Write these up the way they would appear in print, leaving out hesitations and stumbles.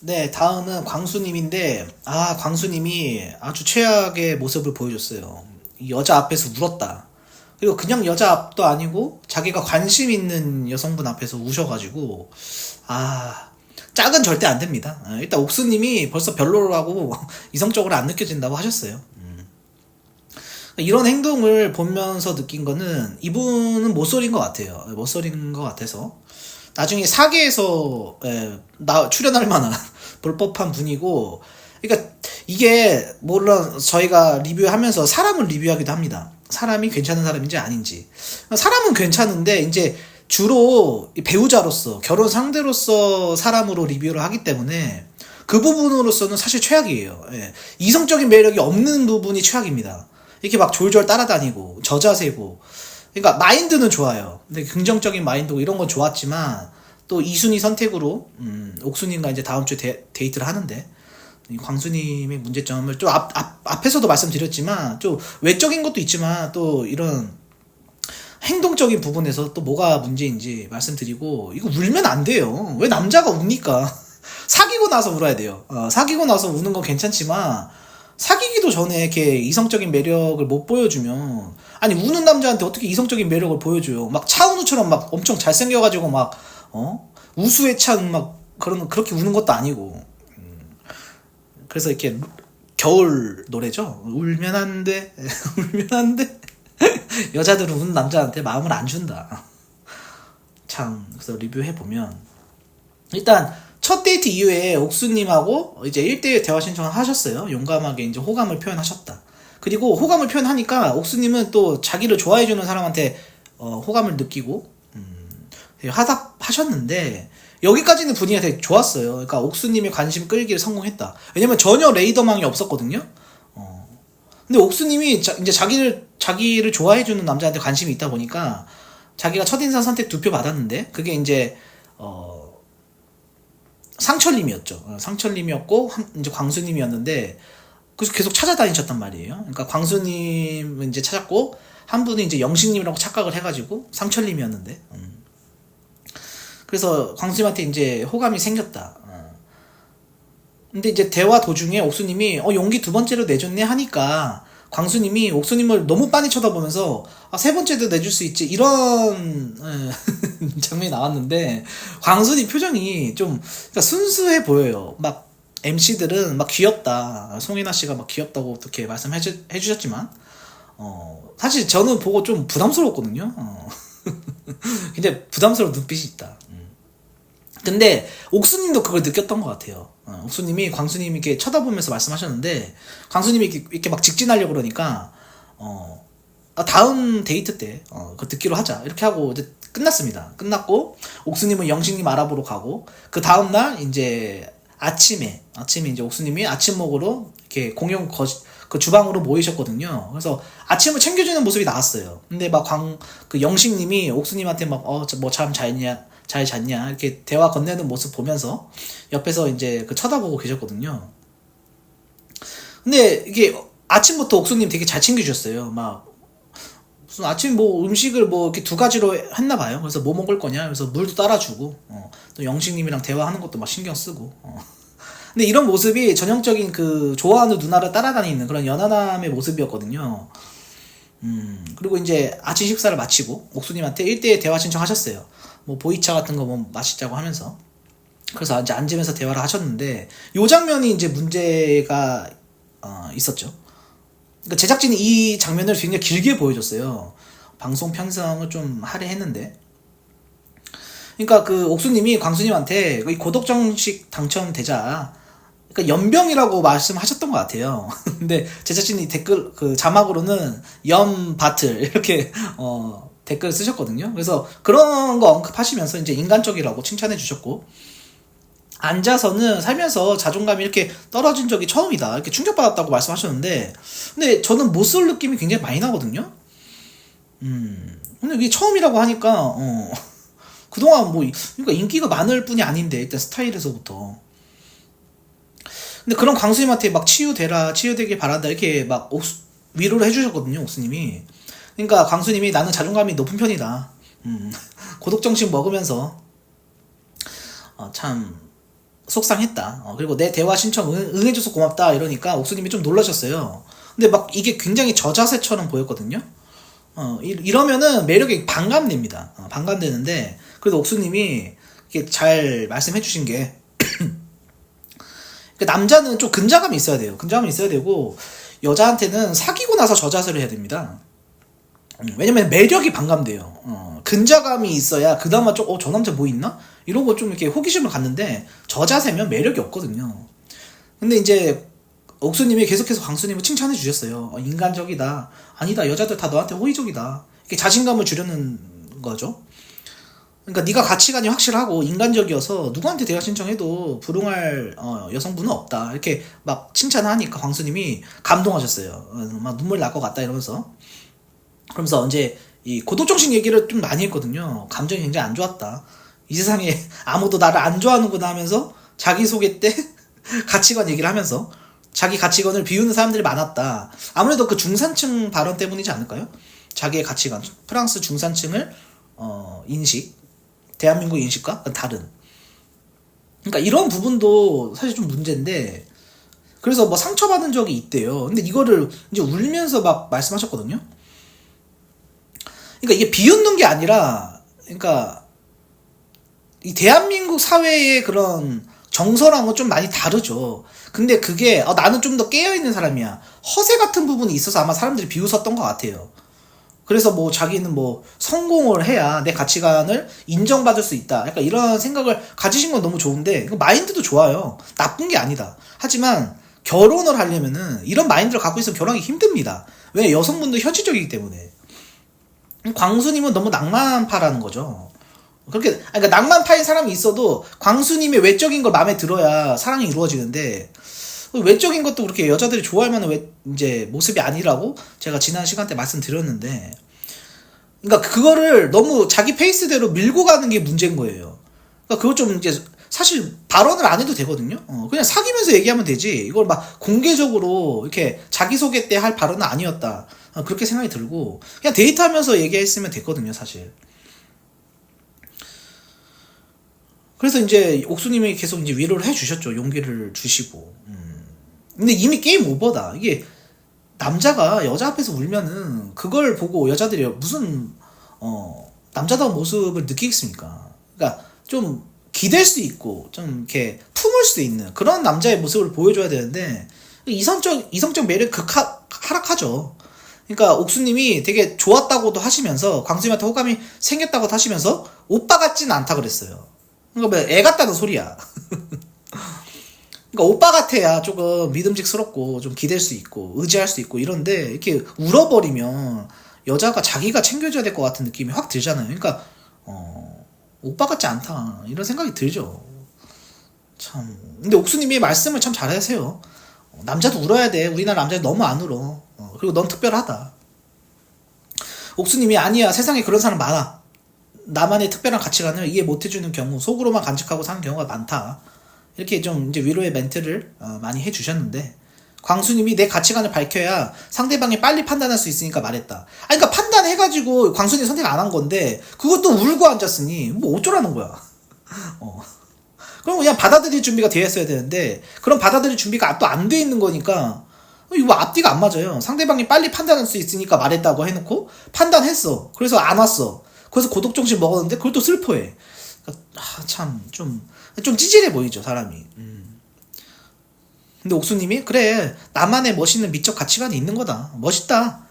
네, 다음은 광수님인데, 광수님이 아주 최악의 모습을 보여줬어요. 이 여자 앞에서 울었다. 그리고 그냥 여자 앞도 아니고, 자기가 관심 있는 여성분 앞에서 우셔가지고, 아, 짝은 절대 안 됩니다. 일단 옥수님이 벌써 별로라고 이성적으로 안 느껴진다고 하셨어요. 이런 행동을 보면서 느낀 거는 이분은 모쏠인 것 같아요. 모쏠인 것 같아서. 나중에 사계에서 출연할 만한 불법한 분이고, 그러니까 이게 물론 저희가 리뷰하면서 사람을 리뷰하기도 합니다. 사람이 괜찮은 사람인지 아닌지. 사람은 괜찮은데 이제 주로 배우자로서 결혼 상대로서 사람으로 리뷰를 하기 때문에 그 부분으로서는 사실 최악이에요. 이성적인 매력이 없는 부분이 최악입니다. 이렇게 막 졸졸 따라다니고 저자세고, 그러니까 마인드는 좋아요. 근데 긍정적인 마인드고 이런 건 좋았지만 또 이순희 선택으로 옥수님과 이제 다음 주에 데이트를 하는데, 이 광수님의 문제점을 좀 앞에서도 말씀드렸지만 좀 외적인 것도 있지만 또 이런 행동적인 부분에서 또 뭐가 문제인지 말씀드리고, 이거 울면 안 돼요. 왜 남자가 웁니까? 사귀고 나서 울어야 돼요. 사귀고 나서 우는 건 괜찮지만 사귀기도 전에 이렇게 이성적인 매력을 못 보여주면, 아니 우는 남자한테 어떻게 이성적인 매력을 보여줘요? 막 차은우처럼 막 엄청 잘생겨가지고 막 우수에 찬 막 그렇게 우는 것도 아니고. 그래서 이렇게 겨울 노래죠. 울면 안 돼, 울면 안 돼. 여자들은 우는 남자한테 마음을 안 준다. 참, 그래서 리뷰해 보면 일단 첫 데이트 이후에 옥수님하고 이제 1대1 대화 신청을 하셨어요. 용감하게 이제 호감을 표현하셨다. 그리고 호감을 표현하니까 옥수님은 또 자기를 좋아해주는 사람한테 호감을 느끼고 하셨는데, 여기까지는 분위기가 되게 좋았어요. 그러니까 옥수님의 관심 끌기를 성공했다. 왜냐면 전혀 레이더망이 없었거든요. 근데 옥수님이 이제 자기를 좋아해주는 남자한테 관심이 있다 보니까 자기가 첫인상 선택 2표 받았는데, 그게 이제 상철님이었죠. 상철님이었고 이제 광수님이었는데, 그래서 계속 찾아다니셨단 말이에요. 그러니까 광수님 이제 찾았고 한 분이 이제 영식님이라고 착각을 해가지고 상철님이었는데, 그래서 광수님한테 이제 호감이 생겼다. 근데 이제 대화 도중에 옥수님이 용기 2번째로 내줬네 하니까 광수님이 옥수님을 너무 빤히 쳐다보면서 3번째도 내줄 수 있지, 이런 장면이 나왔는데, 광수님 표정이 좀 그러니까 순수해 보여요. 막 MC들은 막 귀엽다, 송혜나 씨가 막 귀엽다고 어떻게 말씀해 주셨지만 사실 저는 보고 좀 부담스러웠거든요. 굉장히 부담스러운 눈빛이 있다. 근데 옥수님도 그걸 느꼈던 것 같아요. 옥수님이 광수님 이렇게 쳐다보면서 말씀하셨는데, 광수님이 이렇게 막 직진하려고 그러니까 다음 데이트 때 그거 듣기로 하자 이렇게 하고 이제 끝났습니다. 끝났고 옥수님은 영식님 알아보러 가고, 그 다음날 이제 아침에 이제 옥수님이 아침 먹으러 이렇게 그 주방으로 모이셨거든요. 그래서 아침을 챙겨주는 모습이 나왔어요. 근데 막 그 영식님이 옥수님한테 막 뭐 잘 잤냐 이렇게 대화 건네는 모습 보면서 옆에서 이제 그 쳐다보고 계셨거든요. 근데 이게 아침부터 옥수님 되게 잘 챙겨주셨어요. 막 무슨 아침 뭐 음식을 뭐 이렇게 2가지로 했나 봐요. 그래서 뭐 먹을 거냐, 그래서 물도 따라주고 또 영식님이랑 대화하는 것도 막 신경 쓰고. 근데 이런 모습이 전형적인 그 좋아하는 누나를 따라다니는 그런 연하남의 모습이었거든요. 그리고 이제 아침 식사를 마치고 옥수님한테 1대1 대화 신청하셨어요. 뭐 보이차 같은 거 뭐 마시자고 하면서. 그래서 이제 앉으면서 대화를 하셨는데, 요 장면이 이제 문제가 있었죠. 그러니까 제작진이 이 장면을 굉장히 길게 보여줬어요. 방송 편성을 좀 할애했는데, 그러니까 그 옥수님이 광수님한테 이 고독정식 당첨되자, 그러니까 연병이라고 말씀하셨던 것 같아요. 근데 제작진이 댓글 그 자막으로는 연바틀 이렇게 댓글 쓰셨거든요. 그래서 그런 거 언급하시면서 이제 인간적이라고 칭찬해 주셨고, 앉아서는 살면서 자존감이 이렇게 떨어진 적이 처음이다 이렇게 충격받았다고 말씀하셨는데, 근데 저는 못쏠 느낌이 굉장히 많이 나거든요. 근데 이게 처음이라고 하니까 그동안 뭐 그러니까 인기가 많을 뿐이 아닌데, 일단 스타일에서부터. 근데 그런 광수님한테 막 치유되길 바란다 이렇게 막 위로를 해주셨거든요, 옥수님이. 그러니까 광수님이 나는 자존감이 높은 편이다. 고독정식 먹으면서 참 속상했다. 그리고 내 대화 신청 응해줘서 고맙다 이러니까 옥수님이 좀 놀라셨어요. 근데 막 이게 굉장히 저자세처럼 보였거든요. 이러면은 매력이 반감됩니다. 반감되는데 그래도 옥수님이 이렇게 잘 말씀해 주신 게 남자는 좀 근자감이 있어야 돼요. 근자감이 있어야 되고 여자한테는 사귀고 나서 저자세를 해야 됩니다. 왜냐면 매력이 반감돼요. 근자감이 있어야 그나마 좀 저 남자 뭐 있나? 이러고 좀 이렇게 호기심을 갖는데 저자세면 매력이 없거든요. 근데 이제 옥수님이 계속해서 광수님을 칭찬해 주셨어요. 인간적이다. 아니다. 여자들 다 너한테 호의적이다. 이렇게 자신감을 주려는 거죠. 그러니까 네가 가치관이 확실하고 인간적이어서 누구한테 대화 신청해도 불응할 여성분은 없다. 이렇게 막 칭찬하니까 광수님이 감동하셨어요. 막 눈물 날 것 같다 이러면서. 그러면서 이제 이 고독정신 얘기를 좀 많이 했거든요. 감정이 굉장히 안 좋았다. 이 세상에 아무도 나를 안 좋아하는구나 하면서 자기소개 때 가치관 얘기를 하면서 자기 가치관을 비우는 사람들이 많았다. 아무래도 그 중산층 발언 때문이지 않을까요? 자기의 가치관, 프랑스 중산층을 인식, 대한민국 인식과 다른. 그러니까 이런 부분도 사실 좀 문제인데 그래서 뭐 상처받은 적이 있대요. 근데 이거를 이제 울면서 막 말씀하셨거든요. 그러니까 이게 비웃는 게 아니라 그러니까 이 대한민국 사회의 그런 정서랑은 좀 많이 다르죠. 근데 그게 나는 좀 더 깨어있는 사람이야. 허세 같은 부분이 있어서 아마 사람들이 비웃었던 것 같아요. 그래서 뭐 자기는 뭐 성공을 해야 내 가치관을 인정받을 수 있다. 약간 이런 생각을 가지신 건 너무 좋은데 마인드도 좋아요. 나쁜 게 아니다. 하지만 결혼을 하려면은 이런 마인드를 갖고 있으면 결혼하기 힘듭니다. 왜? 여성분도 현실적이기 때문에. 광수님은 너무 낭만파라는 거죠. 그러니까 낭만파인 사람이 있어도 광수님의 외적인 걸 마음에 들어야 사랑이 이루어지는데 외적인 것도 그렇게 여자들이 좋아할 만한 이제 모습이 아니라고 제가 지난 시간 때 말씀드렸는데 그러니까 그거를 너무 자기 페이스대로 밀고 가는 게 문제인 거예요. 그러니까 그거 좀 이제 사실 발언을 안 해도 되거든요. 그냥 사귀면서 얘기하면 되지. 이걸 막 공개적으로 이렇게 자기소개 때 할 발언은 아니었다. 그렇게 생각이 들고 그냥 데이트하면서 얘기했으면 됐거든요, 사실. 그래서 이제 옥수님이 계속 이제 위로를 해주셨죠. 용기를 주시고. 근데 이미 게임 오버다. 이게 남자가 여자 앞에서 울면은 그걸 보고 여자들이 무슨 남자다운 모습을 느끼겠습니까? 그러니까 좀 기댈 수 있고 좀 이렇게 품을 수 있는 그런 남자의 모습을 보여줘야 되는데 이성적 매력 하락하죠. 그러니까 옥수님이 되게 좋았다고도 하시면서 광수님한테 호감이 생겼다고도 하시면서 오빠 같지는 않다 그랬어요. 그러니까 애 같다는 소리야. 그러니까 오빠 같아야 조금 믿음직스럽고 좀 기댈 수 있고 의지할 수 있고 이런데 이렇게 울어버리면 여자가 자기가 챙겨줘야 될 것 같은 느낌이 확 들잖아요. 그러니까 오빠 같지 않다 이런 생각이 들죠. 참. 근데 옥수님이 말씀을 참 잘하세요. 남자도 울어야 돼. 우리나라 남자들 너무 안 울어. 그리고 넌 특별하다. 옥수님이 아니야. 세상에 그런 사람 많아. 나만의 특별한 가치관을 이해 못해주는 경우, 속으로만 간직하고 사는 경우가 많다. 이렇게 좀 이제 위로의 멘트를 많이 해주셨는데, 광수님이 내 가치관을 밝혀야 상대방이 빨리 판단할 수 있으니까 말했다. 아니, 그러니까 판단해가지고 광수님 선택 안 한 건데, 그것도 울고 앉았으니, 뭐 어쩌라는 거야. 그럼 그냥 받아들일 준비가 되어 있어야 되는데, 그럼 받아들일 준비가 또 안 돼 있는 거니까, 이거 뭐 앞뒤가 안 맞아요. 상대방이 빨리 판단할 수 있으니까 말했다고 해놓고, 판단했어. 그래서 안 왔어. 그래서 고독정신 먹었는데 그걸 또 슬퍼해. 참 좀 찌질해 보이죠, 사람이. 근데 옥수님이 그래, 나만의 멋있는 미적 가치관이 있는 거다. 멋있다.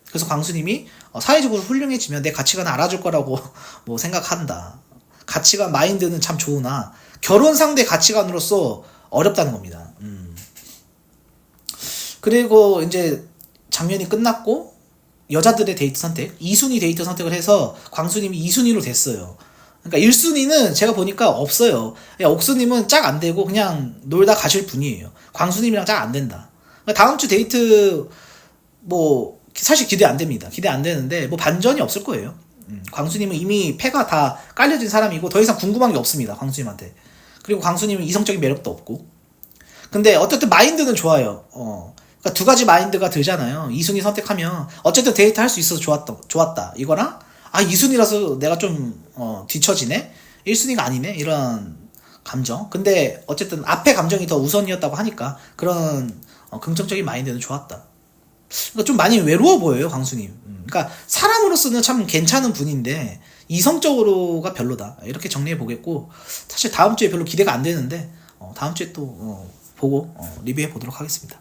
그래서 광수님이 사회적으로 훌륭해지면 내 가치관을 알아줄 거라고 뭐 생각한다. 가치관 마인드는 참 좋으나 결혼 상대 가치관으로서 어렵다는 겁니다. 그리고 이제 장면이 끝났고 여자들의 데이트 선택, 2순위 데이트 선택을 해서 광수님이 2순위로 됐어요. 그러니까 1순위는 제가 보니까 없어요. 옥수님은 짝 안 되고 그냥 놀다 가실 분이에요. 광수님이랑 짝 안 된다. 그러니까 다음 주 데이트 뭐 사실 기대 안 됩니다. 기대 안 되는데 뭐 반전이 없을 거예요. 광수님은 이미 패가 다 깔려진 사람이고 더 이상 궁금한 게 없습니다. 광수님한테. 그리고 광수님은 이성적인 매력도 없고. 근데 어쨌든 마인드는 좋아요. 그러니까 두 가지 마인드가 들잖아요. 2순위 선택하면 어쨌든 데이트 할 수 있어서 좋았다. 이거랑 2순위라서 내가 좀 뒤처지네? 1순위가 아니네? 이런 감정. 근데 어쨌든 앞에 감정이 더 우선이었다고 하니까 그런 긍정적인 마인드는 좋았다. 그러니까 좀 많이 외로워 보여요, 강수님. 그러니까 사람으로서는 참 괜찮은 분인데 이성적으로가 별로다. 이렇게 정리해 보겠고, 사실 다음 주에 별로 기대가 안 되는데 다음 주에 또 보고 리뷰해 보도록 하겠습니다.